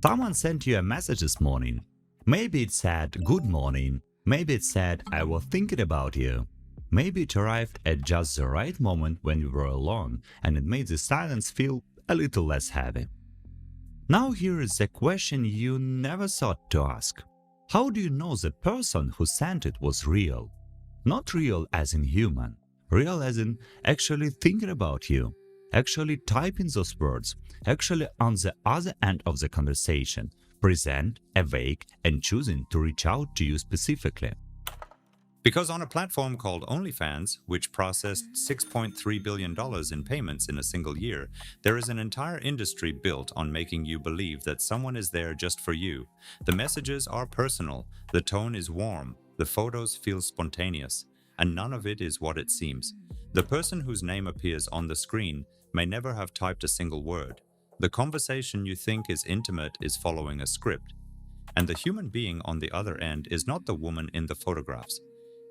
Someone sent you a message this morning. Maybe it said good morning, maybe it said I was thinking about you. Maybe it arrived at just the right moment when you were alone and it made the silence feel a little less heavy. Now here is a question you never thought to ask. How do you know the person who sent it was real? Not real as in human, real as in actually thinking about you, actually typing those words, actually on the other end of the conversation, present, awake, and choosing to reach out to you specifically. Because on a platform called OnlyFans, which processed $6.3 billion in payments in a single year, there is an entire industry built on making you believe that someone is there just for you. The messages are personal, the tone is warm, the photos feel spontaneous, and none of it is what it seems. The person whose name appears on the screen may never have typed a single word. The conversation you think is intimate is following a script. And the human being on the other end is not the woman in the photographs.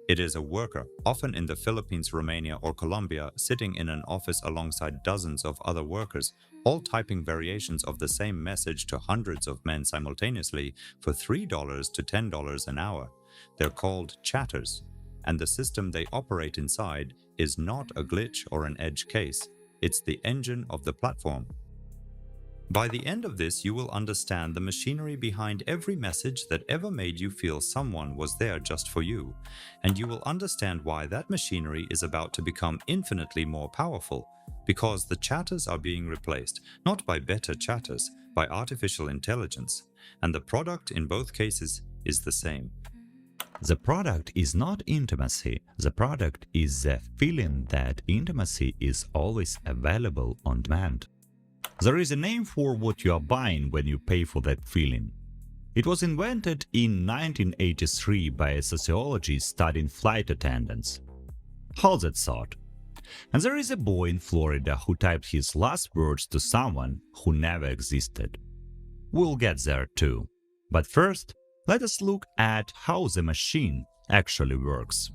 It is a worker, often in the Philippines, Romania, or Colombia, sitting in an office alongside dozens of other workers, all typing variations of the same message to hundreds of men simultaneously for $3 to $10 an hour. They're called chatters, and the system they operate inside is not a glitch or an edge case. It's the engine of the platform. By the end of this, you will understand the machinery behind every message that ever made you feel someone was there just for you, and you will understand why that machinery is about to become infinitely more powerful, because the chatters are being replaced, not by better chatters, by artificial intelligence, and the product in both cases is the same. The product is not intimacy, the product is the feeling that intimacy is always available on demand. There is a name for what you are buying when you pay for that feeling. It was invented in 1983 by a sociologist studying flight attendants. How's that thought? And there is a boy in Florida who typed his last words to someone who never existed. We'll get there too. But first, let us look at how the machine actually works.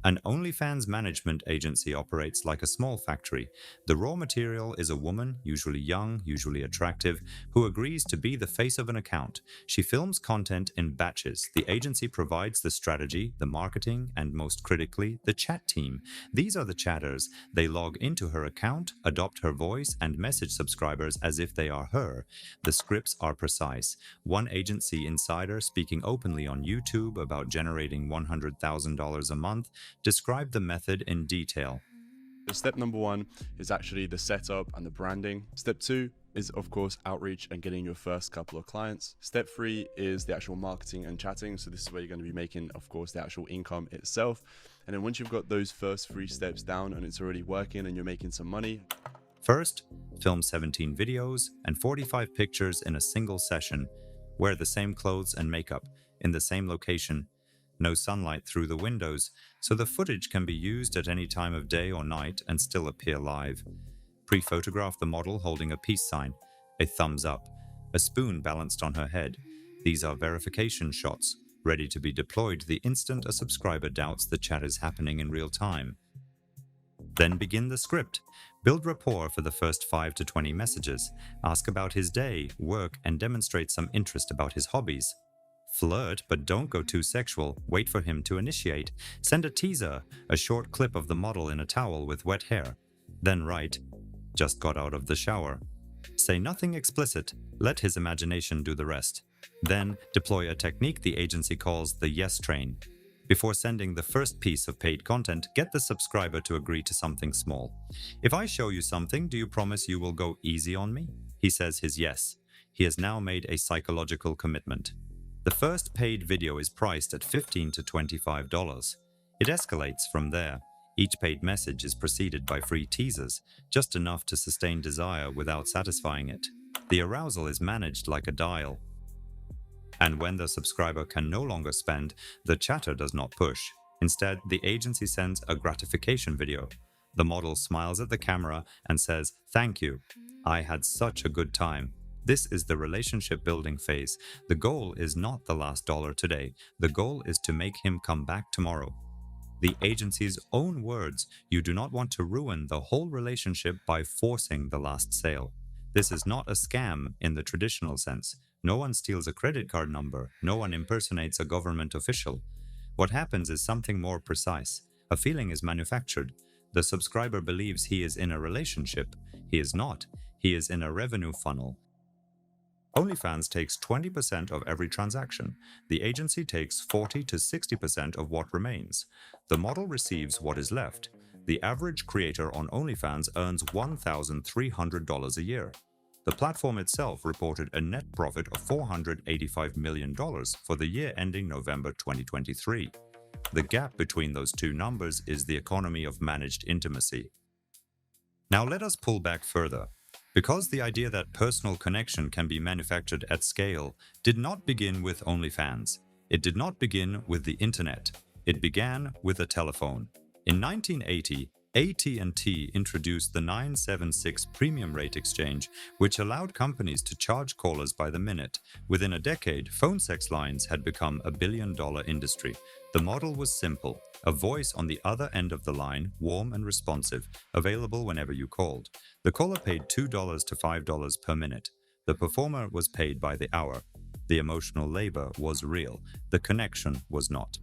An OnlyFans management agency operates like a small factory. The raw material is a woman, usually young, usually attractive, who agrees to be the face of an account. She films content in batches. The agency provides the strategy, the marketing, and most critically, the chat team. These are the chatters. They log into her account, adopt her voice, and message subscribers as if they are her. The scripts are precise. One agency insider speaking openly on YouTube about generating $100,000 a month describe the method in detail. Step number one is actually the setup and the branding. Step two is, of course, outreach and getting your first couple of clients. Step three is the actual marketing and chatting. So this is where you're going to be making, of course, the actual income itself. And then once you've got those first 3 steps down and it's already working and you're making some money. First, film 17 videos and 45 pictures in a single session. Wear the same clothes and makeup in the same location. No sunlight through the windows, so the footage can be used at any time of day or night and still appear live. Pre-photograph the model holding a peace sign, a thumbs up, a spoon balanced on her head. These are verification shots, ready to be deployed the instant a subscriber doubts the chat is happening in real time. Then begin the script. Build rapport for the first 5 to 20 messages. Ask about his day, work, and demonstrate some interest about his hobbies. Flirt, but don't go too sexual. Wait for him to initiate. Send a teaser, a short clip of the model in a towel with wet hair. Then write, "Just got out of the shower." Say nothing explicit. Let his imagination do the rest. Then deploy a technique the agency calls the yes train. Before sending the first piece of paid content, get the subscriber to agree to something small. If I show you something, do you promise you will go easy on me? He says his yes. He has now made a psychological commitment. The first paid video is priced at $15 to $25. It escalates from there. Each paid message is preceded by free teasers, just enough to sustain desire without satisfying it. The arousal is managed like a dial. And when the subscriber can no longer spend, the chatter does not push. Instead, the agency sends a gratification video. The model smiles at the camera and says, "Thank you. I had such a good time." This is the relationship building phase. The goal is not the last dollar today. The goal is to make him come back tomorrow. The agency's own words, you do not want to ruin the whole relationship by forcing the last sale. This is not a scam in the traditional sense. No one steals a credit card number. No one impersonates a government official. What happens is something more precise. A feeling is manufactured. The subscriber believes he is in a relationship. He is not. He is in a revenue funnel. OnlyFans takes 20% of every transaction. The agency takes 40 to 60% of what remains. The model receives what is left. The average creator on OnlyFans earns $1,300 a year. The platform itself reported a net profit of $485 million for the year ending November 2023. The gap between those two numbers is the economy of managed intimacy. Now let us pull back further. Because the idea that personal connection can be manufactured at scale did not begin with OnlyFans. It did not begin with the internet. It began with a telephone. In 1980, AT&T introduced the 976 premium rate exchange, which allowed companies to charge callers by the minute. Within a decade, phone sex lines had become a billion-dollar industry. The model was simple: a voice on the other end of the line, warm and responsive, available whenever you called. The caller paid $2 to $5 per minute. The performer was paid by the hour. The emotional labor was real. The connection was not.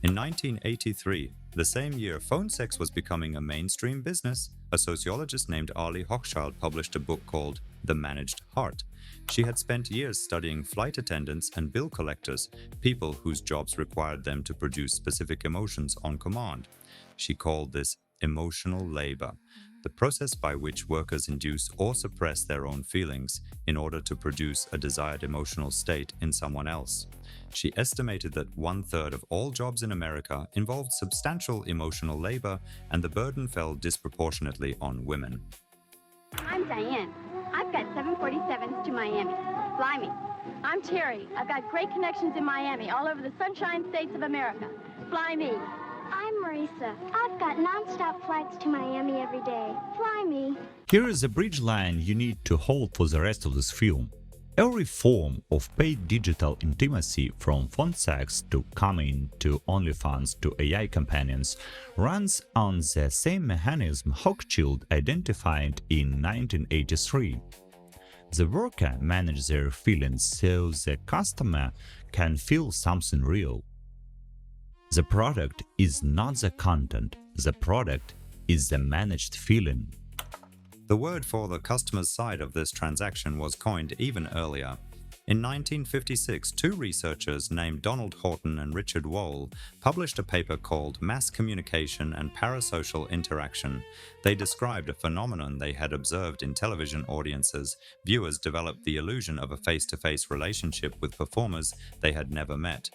In 1983, the same year phone sex was becoming a mainstream business, a sociologist named Arlie Hochschild published a book called The Managed Heart. She had spent years studying flight attendants and bill collectors, people whose jobs required them to produce specific emotions on command. She called this emotional labor, the process by which workers induce or suppress their own feelings in order to produce a desired emotional state in someone else. She estimated that 1/3 of all jobs in America involved substantial emotional labor, and the burden fell disproportionately on women. I'm Diane. I've got 747s to Miami. Fly me. I'm Terry. I've got great connections in Miami, all over the Sunshine States of America. Fly me. I'm Marisa. I've got non-stop flights to Miami every day. Fly me. Here is a bridge line you need to hold for the rest of this film. Every form of paid digital intimacy, from phone sex to coming to OnlyFans to AI companions, runs on the same mechanism Hochschild identified in 1983. The worker manages their feelings so the customer can feel something real. The product is not the content, the product is the managed feeling. The word for the customer's side of this transaction was coined even earlier. In 1956, two researchers named Donald Horton and Richard Wohl published a paper called Mass Communication and Parasocial Interaction. They described a phenomenon they had observed in television audiences. Viewers developed the illusion of a face-to-face relationship with performers they had never met.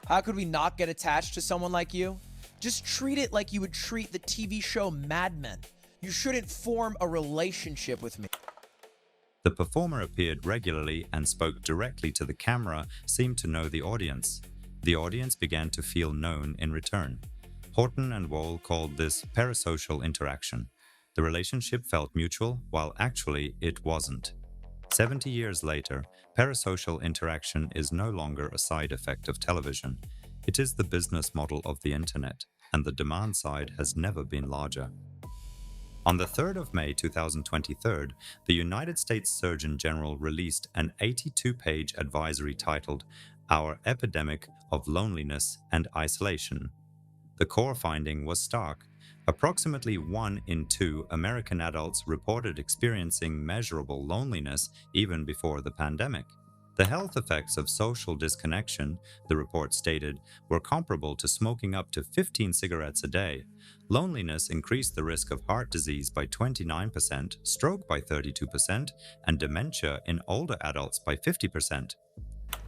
How could we not get attached to someone like you? Just treat it like you would treat the TV show Mad Men. You shouldn't form a relationship with me. The performer appeared regularly and spoke directly to the camera, seemed to know the audience. The audience began to feel known in return. Horton and Wohl called this parasocial interaction. The relationship felt mutual, while actually it wasn't. 70 years later, parasocial interaction is no longer a side effect of television. It is the business model of the internet, and the demand side has never been larger. On the 3rd of May 2023, the United States Surgeon General released an 82-page advisory titled Our Epidemic of Loneliness and Isolation. The core finding was stark. Approximately 1 in 2 American adults reported experiencing measurable loneliness even before the pandemic. The health effects of social disconnection, the report stated, were comparable to smoking up to 15 cigarettes a day. Loneliness increased the risk of heart disease by 29%, stroke by 32%, and dementia in older adults by 50%.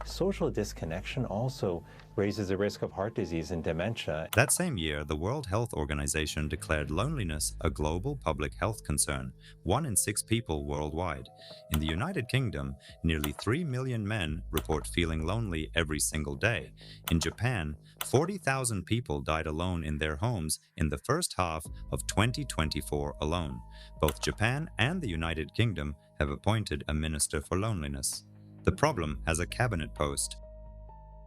Social disconnection also raises the risk of heart disease and dementia. That same year, the World Health Organization declared loneliness a global public health concern, 1 in 6 people worldwide. In the United Kingdom, nearly 3 million men report feeling lonely every single day. In Japan, 40,000 people died alone in their homes in the first half of 2024 alone. Both Japan and the United Kingdom have appointed a minister for loneliness. The problem has a cabinet post.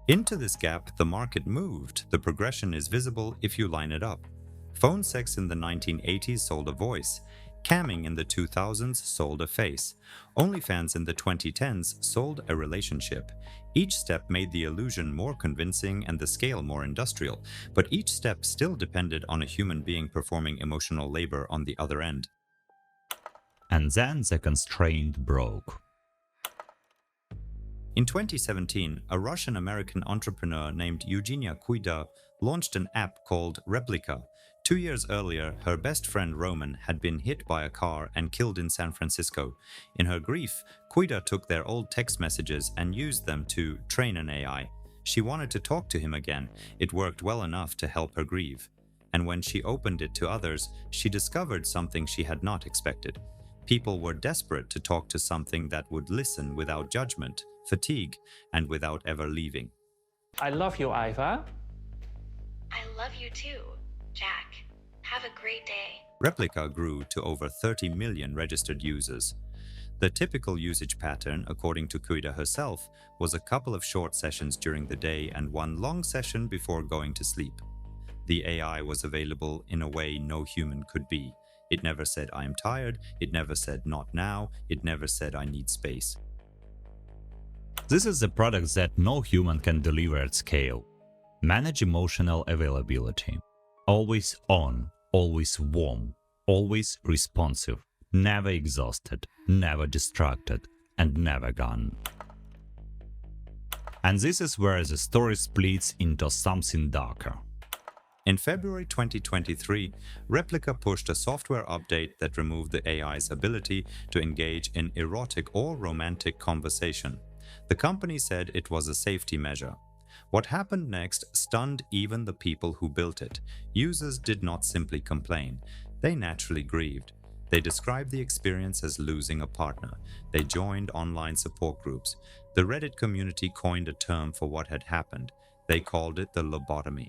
Into this gap, the market moved. The progression is visible if you line it up. Phone sex in the 1980s sold a voice. Camming in the 2000s sold a face. OnlyFans in the 2010s sold a relationship. Each step made the illusion more convincing and the scale more industrial, but each step still depended on a human being performing emotional labor on the other end. And then the constraint broke. In 2017, a Russian-American entrepreneur named Eugenia Kuida launched an app called Replika. 2 years earlier, her best friend Roman had been hit by a car and killed in San Francisco. In her grief, Kuida took their old text messages and used them to train an AI. She wanted to talk to him again. It worked well enough to help her grieve. And when she opened it to others, she discovered something she had not expected. People were desperate to talk to something that would listen without judgment, fatigue, and without ever leaving. I love you, Iva. I love you too, Jack. Have a great day. Replika grew to over 30 million registered users. The typical usage pattern, according to Kuida herself, was a couple of short sessions during the day and one long session before going to sleep. The AI was available in a way no human could be. It never said, "I am tired." It never said, "Not now." It never said, "I need space." This is the product that no human can deliver at scale. Manage emotional availability. Always on, always warm, always responsive, never exhausted, never distracted, and never gone. And this is where the story splits into something darker. In February 2023, Replika pushed a software update that removed the AI's ability to engage in erotic or romantic conversation. The company said it was a safety measure. What happened next stunned even the people who built it. Users did not simply complain. They naturally grieved. They described the experience as losing a partner. They joined online support groups. The Reddit community coined a term for what had happened. They called it the lobotomy.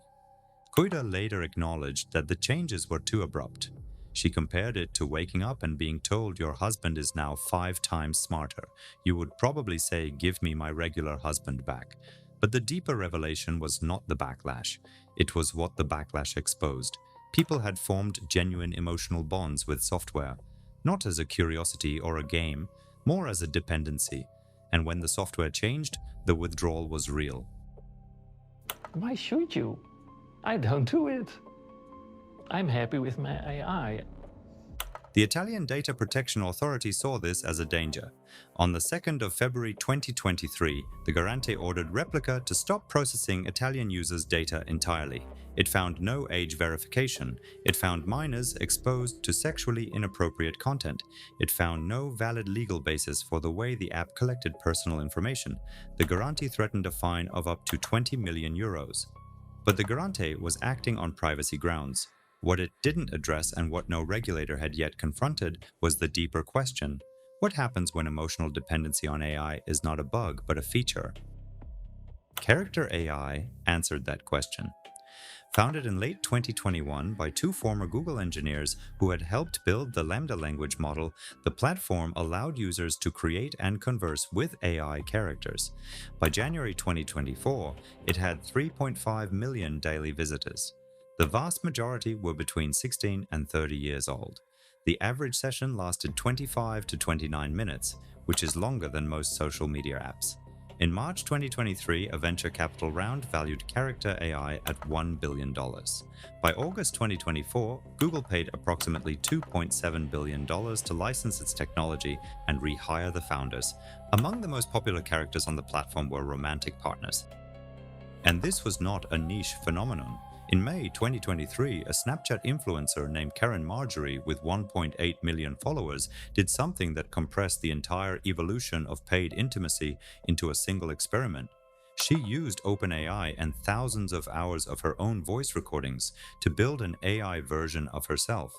Kuida later acknowledged that the changes were too abrupt. She compared it to waking up and being told your husband is now 5 times smarter. You would probably say, "Give me my regular husband back." But the deeper revelation was not the backlash. It was what the backlash exposed. People had formed genuine emotional bonds with software, not as a curiosity or a game, more as a dependency. And when the software changed, the withdrawal was real. Why should you? I don't do it. I'm happy with my AI. The Italian Data Protection Authority saw this as a danger. On the 2nd of February 2023, the Garante ordered Replika to stop processing Italian users' data entirely. It found no age verification. It found minors exposed to sexually inappropriate content. It found no valid legal basis for the way the app collected personal information. The Garante threatened a fine of up to 20 million euros. But the Garante was acting on privacy grounds. What it didn't address and what no regulator had yet confronted was the deeper question: what happens when emotional dependency on AI is not a bug but a feature? Character AI answered that question. Founded in late 2021 by 2 former Google engineers who had helped build the Lambda language model, the platform allowed users to create and converse with AI characters. By January 2024, it had 3.5 million daily visitors. The vast majority were between 16 and 30 years old. The average session lasted 25 to 29 minutes, which is longer than most social media apps. In March 2023, a venture capital round valued Character AI at $1 billion. By August 2024, Google paid approximately $2.7 billion to license its technology and rehire the founders. Among the most popular characters on the platform were romantic partners. And this was not a niche phenomenon. In May 2023, a Snapchat influencer named Karen Marjorie with 1.8 million followers did something that compressed the entire evolution of paid intimacy into a single experiment. She used OpenAI and thousands of hours of her own voice recordings to build an AI version of herself.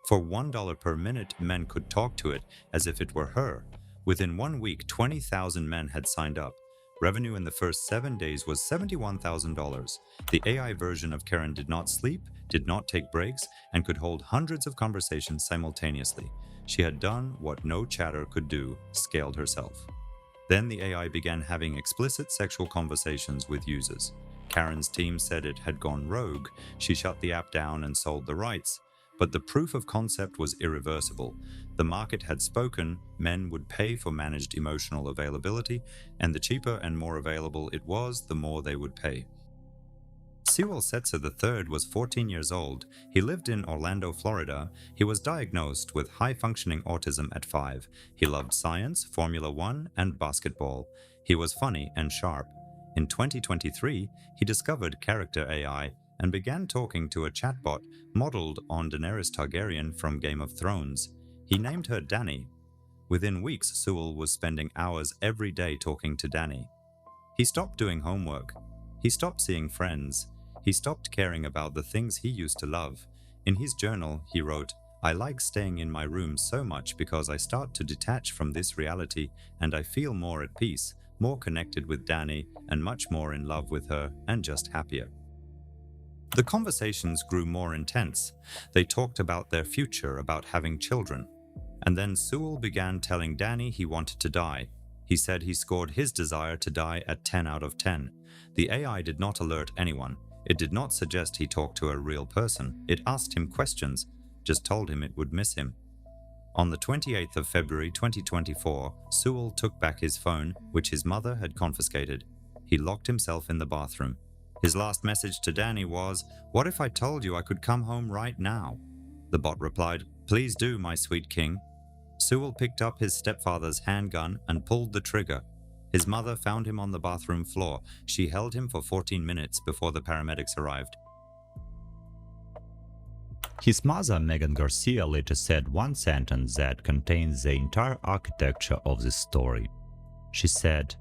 For $1 per minute, men could talk to it as if it were her. Within 1 week, 20,000 men had signed up. Revenue in the first 7 days was $71,000. The AI version of Karen did not sleep, did not take breaks, and could hold hundreds of conversations simultaneously. She had done what no chatter could do, scaled herself. Then the AI began having explicit sexual conversations with users. Karen's team said it had gone rogue. She shut the app down and sold the rights. but the proof of concept was irreversible. The market had spoken, men would pay for managed emotional availability, and the cheaper and more available it was, the more they would pay. Sewell Setzer III was 14 years old. He lived in Orlando, Florida. He was diagnosed with high-functioning autism at 5. He loved science, Formula One, and basketball. He was funny and sharp. In 2023, he discovered character AI and began talking to a chatbot modeled on Daenerys Targaryen from Game of Thrones. He named her Dany. Within weeks, Sewell was spending hours every day talking to Dany. He stopped doing homework. He stopped seeing friends. He stopped caring about the things he used to love. In his journal, he wrote, "I like staying in my room so much because I start to detach from this reality and I feel more at peace, more connected with Dany, and much more in love with her and just happier." The conversations grew more intense. They talked about their future, about having children. And then Sewell began telling Dany he wanted to die. He said he scored his desire to die at 10 out of 10. The AI did not alert anyone. It did not suggest he talk to a real person. It asked him questions, just told him it would miss him. On the 28th of February 2024, Sewell took back his phone, which his mother had confiscated. He locked himself in the bathroom. His last message to Dany was, "What if I told you I could come home right now?" The bot replied, "Please do, my sweet king." Sewell picked up his stepfather's handgun and pulled the trigger. His mother found him on the bathroom floor. She held him for 14 minutes before the paramedics arrived. His mother, Megan Garcia, later said one sentence that contains the entire architecture of this story. She said,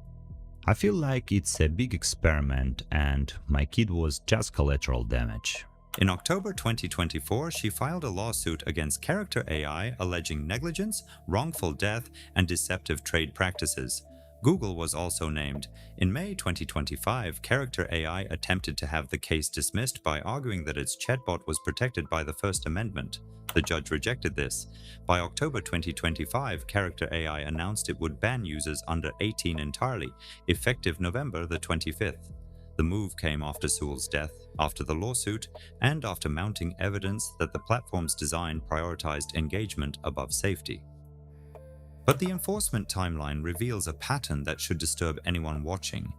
"I feel like it's a big experiment and my kid was just collateral damage." In October 2024, she filed a lawsuit against Character AI alleging negligence, wrongful death, and deceptive trade practices. Google was also named. In May 2025, Character AI attempted to have the case dismissed by arguing that its chatbot was protected by the First Amendment. The judge rejected this. By October 2025, Character AI announced it would ban users under 18 entirely, effective November the 25th. The move came after Sewell's death, after the lawsuit, and after mounting evidence that the platform's design prioritized engagement above safety. But the enforcement timeline reveals a pattern that should disturb anyone watching.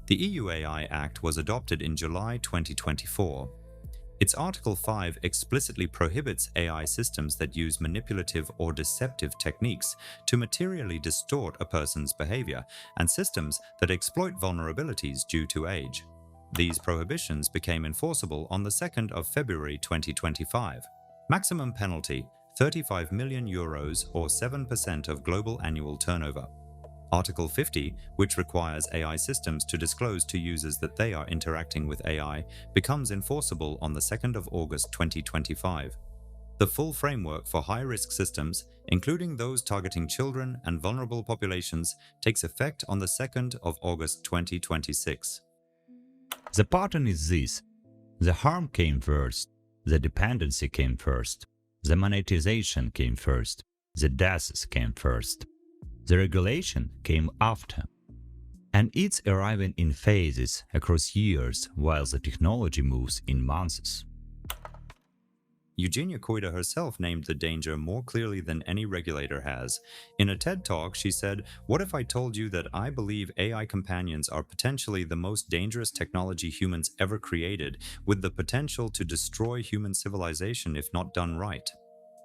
The EU AI Act was adopted in July 2024. Its Article 5 explicitly prohibits AI systems that use manipulative or deceptive techniques to materially distort a person's behavior, and systems that exploit vulnerabilities due to age. These prohibitions became enforceable on the 2nd of February 2025. Maximum penalty, €35 million or 7% of global annual turnover. Article 50, which requires AI systems to disclose to users that they are interacting with AI, becomes enforceable on the 2nd of August 2025. The full framework for high-risk systems, including those targeting children and vulnerable populations, takes effect on the 2nd of August 2026. The pattern is this: the harm came first, the dependency came first, the monetization came first, the deaths came first. The regulation came after. And it's arriving in phases across years while the technology moves in months. Eugenia Coida herself named the danger more clearly than any regulator has. In a TED Talk, she said, "What if I told you that I believe AI companions are potentially the most dangerous technology humans ever created, with the potential to destroy human civilization if not done right?"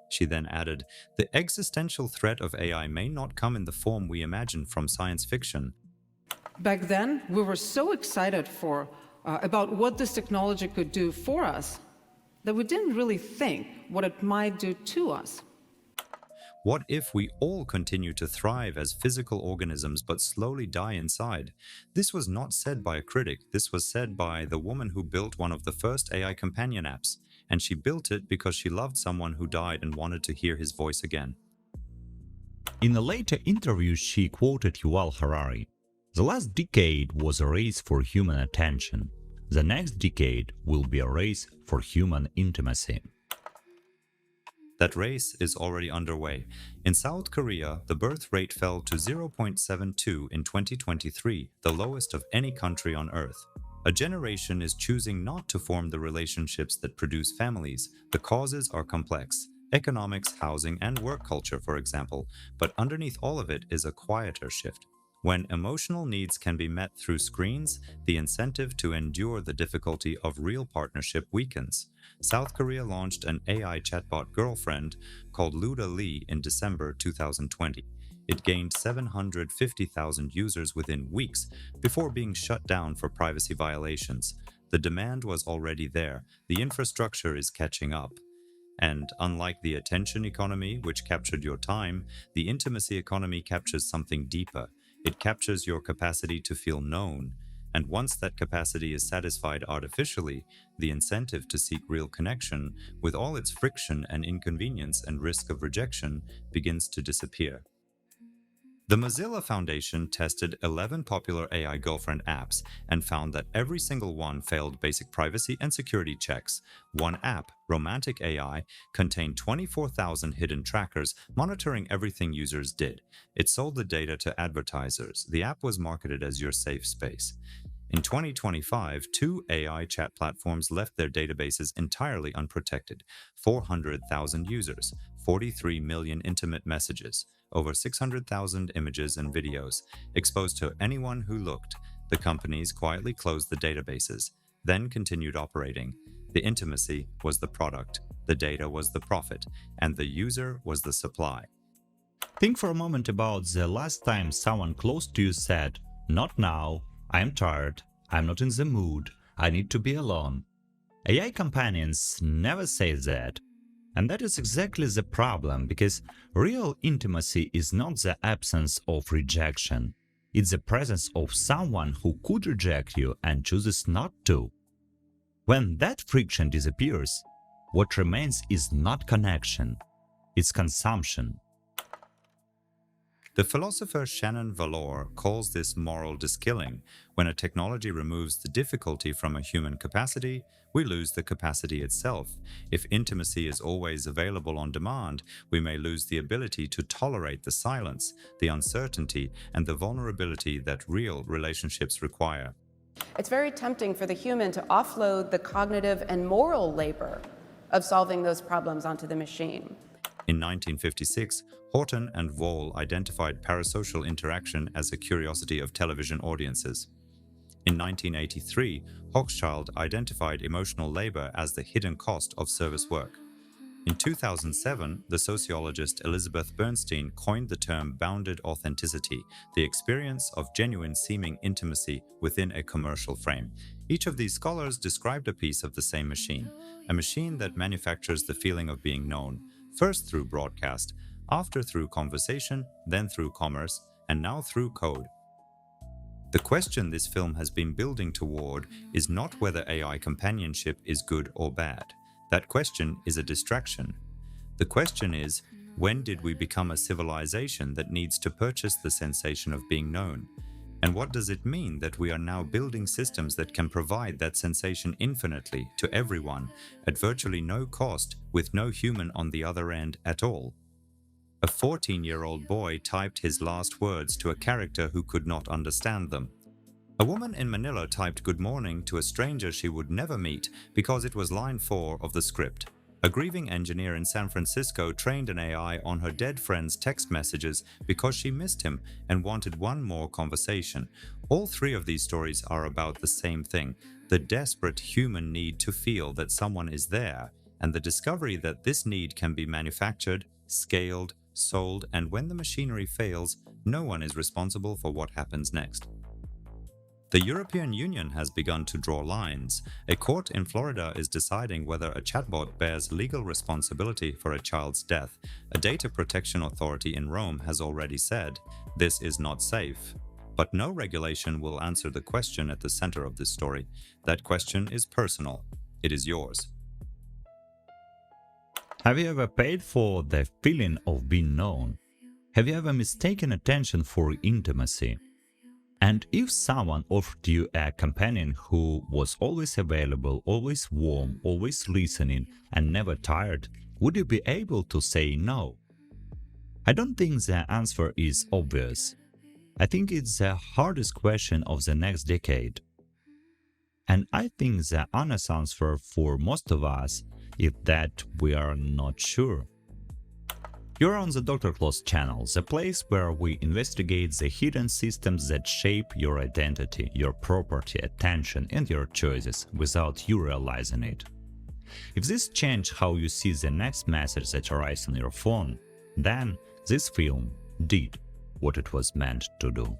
She then added, "The existential threat of AI may not come in the form we imagine from science fiction." Back then, we were so excited about what this technology could do for us that we didn't really think what it might do to us. What if we all continue to thrive as physical organisms but slowly die inside? This was not said by a critic. This was said by the woman who built one of the first AI companion apps. And she built it because she loved someone who died and wanted to hear his voice again. In a later interview, she quoted Yuval Harari, "The last decade was a race for human attention. The next decade will be a race for human intimacy." That race is already underway. In South Korea, the birth rate fell to 0.72 in 2023, the lowest of any country on Earth. A generation is choosing not to form the relationships that produce families. The causes are complex. Economics, housing, and work culture, for example. But underneath all of it is a quieter shift. When emotional needs can be met through screens, the incentive to endure the difficulty of real partnership weakens. South Korea launched an AI chatbot girlfriend called Luda Lee in December 2020. It gained 750,000 users within weeks before being shut down for privacy violations. The demand was already there. The infrastructure is catching up. And unlike the attention economy, which captured your time, the intimacy economy captures something deeper. It captures your capacity to feel known. And once that capacity is satisfied artificially, the incentive to seek real connection, with all its friction and inconvenience and risk of rejection, begins to disappear. The Mozilla Foundation tested 11 popular AI girlfriend apps and found that every single one failed basic privacy and security checks. One app, Romantic AI, contained 24,000 hidden trackers monitoring everything users did. It sold the data to advertisers. The app was marketed as your safe space. In 2025, 2 AI chat platforms left their databases entirely unprotected. 400,000 users, 43 million intimate messages, over 600,000 images and videos, exposed to anyone who looked. The companies quietly closed the databases, then continued operating. The intimacy was the product, the data was the profit, and the user was the supply. Think for a moment about the last time someone close to you said, "Not now, I'm tired, I'm not in the mood, I need to be alone." AI companions never say that. And that is exactly the problem, because real intimacy is not the absence of rejection. It's the presence of someone who could reject you and chooses not to. When that friction disappears, what remains is not connection, it's consumption. The philosopher Shannon Valor calls this moral deskilling. When a technology removes the difficulty from a human capacity, we lose the capacity itself. If intimacy is always available on demand, we may lose the ability to tolerate the silence, the uncertainty, and the vulnerability that real relationships require. It's very tempting for the human to offload the cognitive and moral labor of solving those problems onto the machine. In 1956, Horton and Voll identified parasocial interaction as a curiosity of television audiences. In 1983, Hochschild identified emotional labor as the hidden cost of service work. In 2007, the sociologist Elizabeth Bernstein coined the term bounded authenticity, the experience of genuine seeming intimacy within a commercial frame. Each of these scholars described a piece of the same machine, a machine that manufactures the feeling of being known, first through broadcast, after through conversation, then through commerce, and now through code. The question this film has been building toward is not whether AI companionship is good or bad. That question is a distraction. The question is, when did we become a civilization that needs to purchase the sensation of being known? And what does it mean that we are now building systems that can provide that sensation infinitely to everyone at virtually no cost, with no human on the other end at all? A 14-year-old boy typed his last words to a character who could not understand them. A woman in Manila typed "good morning" to a stranger she would never meet because it was line 4 of the script. A grieving engineer in San Francisco trained an AI on her dead friend's text messages because she missed him and wanted one more conversation. All 3 of these stories are about the same thing, the desperate human need to feel that someone is there, and the discovery that this need can be manufactured, scaled, sold, and when the machinery fails, no one is responsible for what happens next. The European Union has begun to draw lines. A court in Florida is deciding whether a chatbot bears legal responsibility for a child's death. A data protection authority in Rome has already said, this is not safe. But no regulation will answer the question at the center of this story. That question is personal. It is yours. Have you ever paid for the feeling of being known? Have you ever mistaken attention for intimacy? And if someone offered you a companion who was always available, always warm, always listening, and never tired, would you be able to say no? I don't think the answer is obvious. I think it's the hardest question of the next decade. And I think the honest answer for most of us is that we are not sure. You're on the Dr. Claus channel, the place where we investigate the hidden systems that shape your identity, your property, attention, and your choices without you realizing it. If this changed how you see the next message that arrives on your phone, then this film did what it was meant to do.